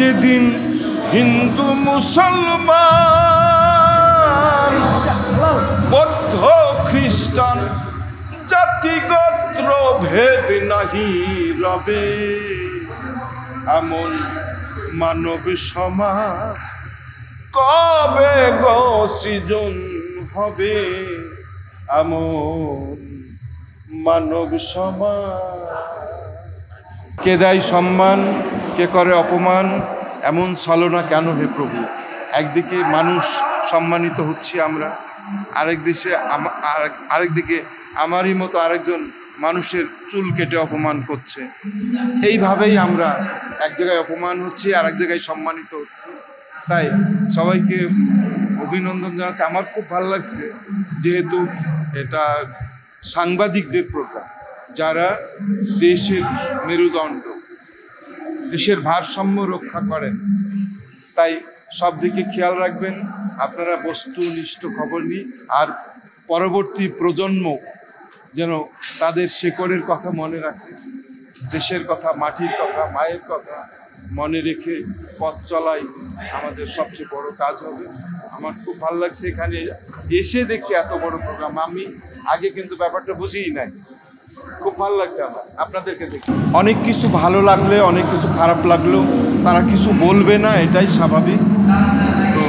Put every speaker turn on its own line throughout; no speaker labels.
যেদিন হিন্দু মুসলমান বৌদ্ধ খ্রিস্টান জাতিগোত্র ভেদ নাহি রবে, এমন মানব সমাজ কবে গো সৃজন হবে, এমন মানব সমাজ। কে দেয় সম্মান, কে করে অপমান, এমন ছলনা কেন হে প্রভু? একদিকে মানুষ সম্মানিত হচ্ছি আমরা, আরেকদিকে আমারই মতো আরেকজন মানুষের চুল কেটে অপমান করছে। এইভাবেই আমরা এক জায়গায় অপমান হচ্ছি, আর এক জায়গায় সম্মানিত হচ্ছি। তাই সবাইকে অভিনন্দন জানাচ্ছি। আমার খুব ভালো লাগছে, যেহেতু এটা সাংবাদিকদের প্রোগ্রাম, যারা দেশের মেরুদণ্ড, দেশের ভারসাম্য রক্ষা করেন। তাই সব দিকে খেয়াল রাখবেন, আপনারা বস্তুনিষ্ঠ খবর নিন, আর পরবর্তী প্রজন্ম যেন তাদের শেকড়ের কথা মনে রাখে, দেশের কথা, মাটির কথা, মায়ের কথা মনে রেখে পথ চলাই আমাদের সবচেয়ে বড় কাজ হবে। আমার খুব ভালো লাগছে এখানে এসে দেখছি এত বড় প্রোগ্রাম। আমি আগে কিন্তু ব্যাপারটা বুঝিই নাই। খুব ভালো লাগছে আমার আপনাদেরকে দেখে। অনেক কিছু ভালো লাগলে, অনেক কিছু খারাপ লাগলেও তারা কিছু বলবে না, এটাই স্বাভাবিক। তো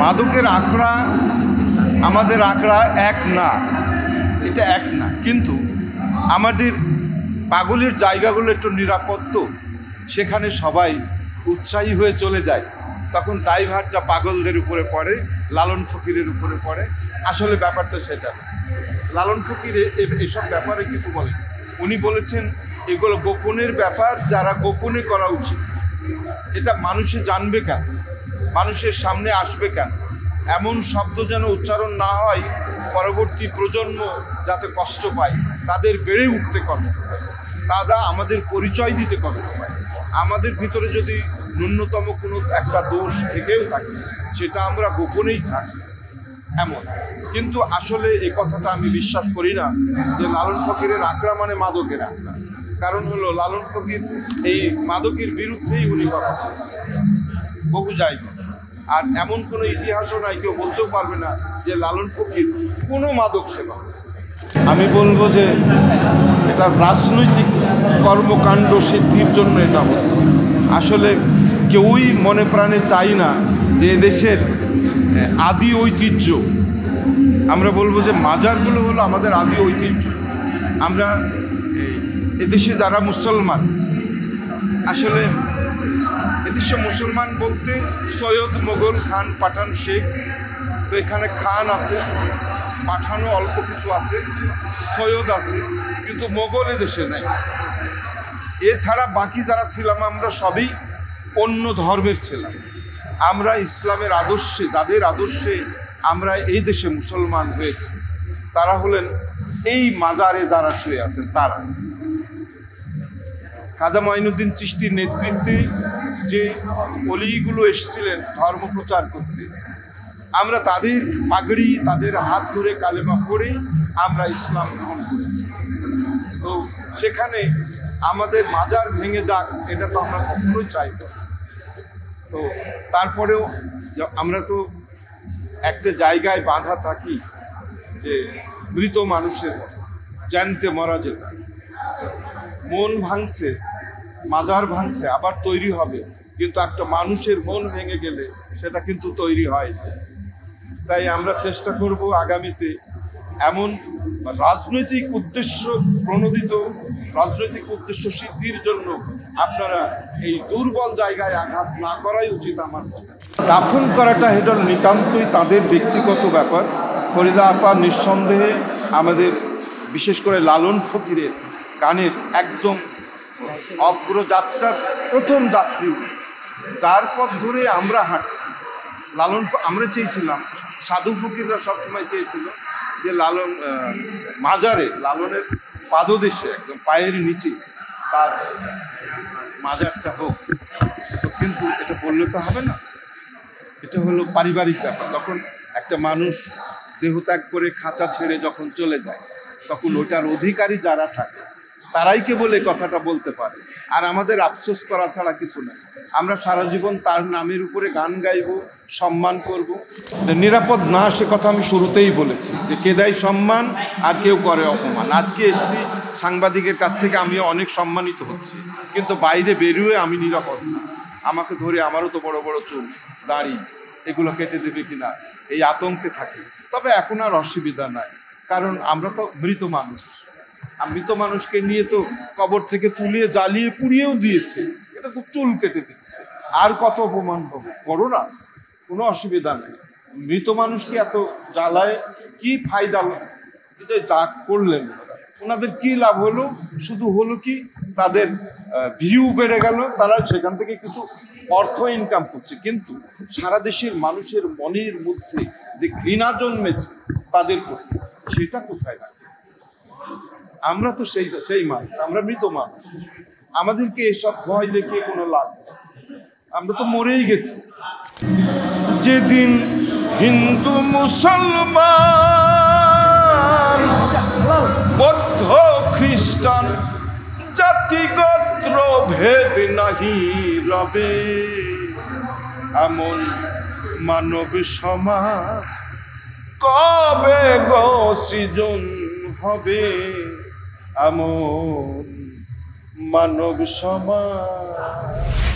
মাদকের আঁকড়া আমাদের আঁকড়া এক না, এটা এক না, কিন্তু আমাদের পাগলের জায়গাগুলো একটু নিরাপদ, তো সেখানে সবাই উৎসাহী হয়ে চলে যায়। তখন দায়ভারটা পাগলদের উপরে পড়ে, লালন ফকিরের উপরে পড়ে। আসলে ব্যাপারটা সেটা। লালন ফকির এসব ব্যাপারে কিছু বলেন। উনি বলেছেন এগুলো গোপনের ব্যাপার, যারা গোপনে করা উচিত। এটা মানুষে জানবে কেন, মানুষের সামনে আসবে কেন, এমন শব্দ যেন উচ্চারণ না হয়, পরবর্তী প্রজন্ম যাতে কষ্ট পায়, তাদের বেড়ে উঠতে কষ্ট পায়, তারা আমাদের পরিচয় দিতে কষ্ট পায়। আমাদের ভিতরে যদি ন্যূনতম কোনো একটা দোষ থেকেও থাকে, সেটা আমরা গোপনেই থাকি এমন। কিন্তু আসলে এই কথাটা আমি বিশ্বাস করি না যে লালন ফকিরের আঁকড়া মানে মাদকের আঁকড়া। কারণ হলো লালন ফকির এই মাদকের বিরুদ্ধেই উনি কথা বলেছেন বহু জায়গায়। আর এমন কোনো ইতিহাসও নাই, কেউ বলতেও পারবে না যে লালন ফকির কোনো মাদক সেবা করেছে। আমি বলবো যে এটা রাজনৈতিক কর্মকাণ্ড সিদ্ধির জন্য এটা হচ্ছে। আসলে কেউই মনে প্রাণে চাই না যে এদেশের আদি ঐতিহ্য, আমরা বলবো যে মাজারগুলো হলো আমাদের আদি ঐতিহ্য। আমরা এদেশে যারা মুসলমান, আসলে এদেশে মুসলমান বলতে সৈয়দ, মোগল, খান, পাঠান, শেখ। তো এখানে খান আছে, পাঠানও অল্প কিছু আছে, সৈয়দ আছে, কিন্তু মোগল এদেশে নেই। এছাড়া বাকি যারা ছিলাম আমরা সবই অন্য ধর্মের ছিলাম। আমরা ইসলামের আদর্শে, যাদের আদর্শে আমরা এই দেশে মুসলমান হয়েছি, তারা হলেন এই মাজারে যারা শুয়ে আছেন তারা। খাজা মঈনুদ্দিন চিশতির নেতৃত্বে যে অলিগুলো এসেছিলেন ধর্ম প্রচার করতে, আমরা তাদের পাগড়ি, তাদের হাত ধরে কালেমা পড়ে আমরা ইসলাম গ্রহণ করেছি। তো সেখানে আমাদের মাজার ভেঙে যাক, এটা তো আমরা কখনোই চাই না। তো তারপরেও আমরা তো একটা জায়গায় বাঁধা থাকি যে মৃত মানুষের জানতে মরা যেত, মন ভাঙছে, মাজার ভাঙছে, আবার তৈরি হবে, কিন্তু একটা মানুষের মন ভেঙে গেলে সেটা কিন্তু তৈরি হয় না। তাই আমরা চেষ্টা করব আগামীতে এমন রাজনৈতিক উদ্দেশ্য প্রণোদিত, রাজনৈতিক উদ্দেশ্য সিদ্ধির জন্য আপনারা এই দুর্বল জায়গায় আঘাত না করাই উচিত। আমার দাফন করাটা এটা নিতান্তই তাদের ব্যক্তিগত ব্যাপার। ফরিদা আপা নিঃসন্দেহে আমাদের, বিশেষ করে লালন ফকিরের গানের একদম অগ্রযাত্রার প্রথম যাত্রী, তার পথ ধরে আমরা হাঁটছি। আমরা চেয়েছিলাম, সাধু ফকিররা সবসময় চেয়েছিল যে লালন মাজারে, লালনের পাদদেশে, একদম পায়ের নিচে তার মাজারটা হোক। তো কিন্তু এটা বললে তো হবে না, এটা হলো পারিবারিক ব্যাপার। তখন একটা মানুষ দেহত্যাগ করে খাঁচা ছেড়ে যখন চলে যায়, তখন ওটার অধিকারী যারা থাকে তারাই কেবল এই কথাটা বলতে পারে। আর আমাদের আফসোস করা ছাড়া কিছু না। আমরা সারা জীবন তার নামের উপরে গান গাইব, সম্মান করব। নিরাপদ না সে কথা আমি শুরুতেই বলেছি যে কে দেয় সম্মান আর কেউ করে অপমান। আজকে এসেছি সাংবাদিকের কাছ থেকে আমি অনেক সম্মানিত হচ্ছি, কিন্তু বাইরে বেরিয়ে আমি নিরাপদ না। আমাকে ধরে আমারও তো বড় বড় চুল দাড়ি এগুলো কেটে দেবে কিনা এই আতঙ্কে থাকি। তবে এখন আর অসুবিধা নাই, কারণ আমরা তো মৃত মানুষ। আর মৃত মানুষকে নিয়ে তো কবর থেকে তুলিয়ে জ্বালিয়ে পুড়িয়েও দিয়েছে, এটা তো চুল কেটে দিচ্ছে। আর কত অপমান করো না, কোনো অসুবিধা নেই। মৃত মানুষকে এত জ্বালায় কি ফায়দা? যা করলেন ওনাদের কি লাভ হলো? শুধু হলো কি তাদের ভিউ বেড়ে গেল, তারা সেখান থেকে কিছু অর্থ ইনকাম করছে, কিন্তু সারা দেশের মানুষের মনের মধ্যে যে ঘৃণা জন্মেছে তাদের প্রতি, সেটা কোথায় রাখে? আমরা তো সেই মানুষ, আমরা মৃত মানুষ। আমাদেরকে এসব ভয় দেখিয়ে কোনো লাভ নেই, আমরা তো মরেই গেছি। যেদিন হিন্দু মুসলমান বৌদ্ধ খ্রিস্টান জাতিগোত্র ভেদ নাহি রবে, এমন মানব সমাজ কবে গো সৃজন হবে? এমন মানব সমাজ।